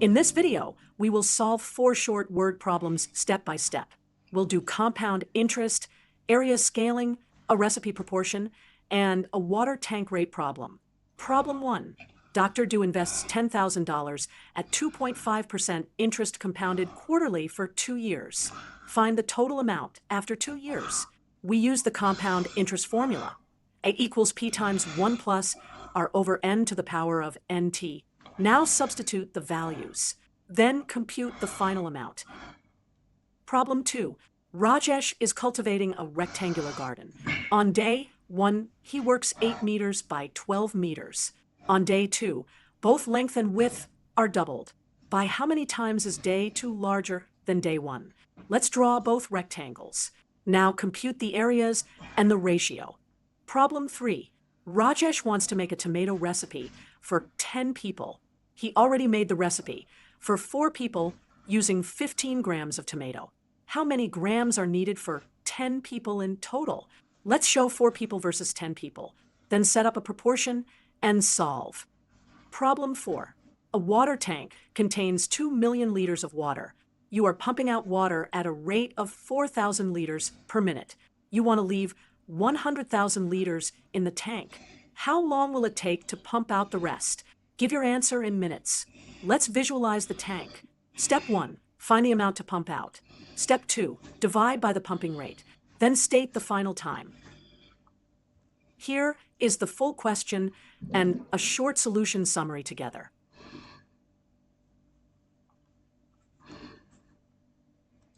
In this video, we will solve 4 short word problems step by step. We'll do compound interest, area scaling, a recipe proportion, and a water tank rate problem. Problem 1. Dr. Do invests $10,000 at 2.5% interest compounded quarterly for 2 years. Find the total amount after 2 years. We use the compound interest formula. A equals P times 1 plus R over N to the power of NT. Now substitute the values. Then compute the final amount. Problem 2. Rajesh is cultivating a rectangular garden. On day 1, he works 8 meters by 12 meters. On day 2, both length and width are doubled. By how many times is day 2 larger than day 1? Let's draw both rectangles. Now compute the areas and the ratio. Problem 3. Rajesh wants to make a tomato recipe for 10 people. He already made the recipe for 4 people using 15 grams of tomato. How many grams are needed for 10 people in total? Let's show 4 people versus 10 people, then set up a proportion and solve. Problem 4. A water tank contains 2 million liters of water. You are pumping out water at a rate of 4,000 liters per minute. You want to leave 100,000 liters in the tank. How long will it take to pump out the rest? Give your answer in minutes. Let's visualize the tank. Step 1. Find the amount to pump out. Step 2. Divide by the pumping rate. Then state the final time. Here is the full question and a short solution summary together.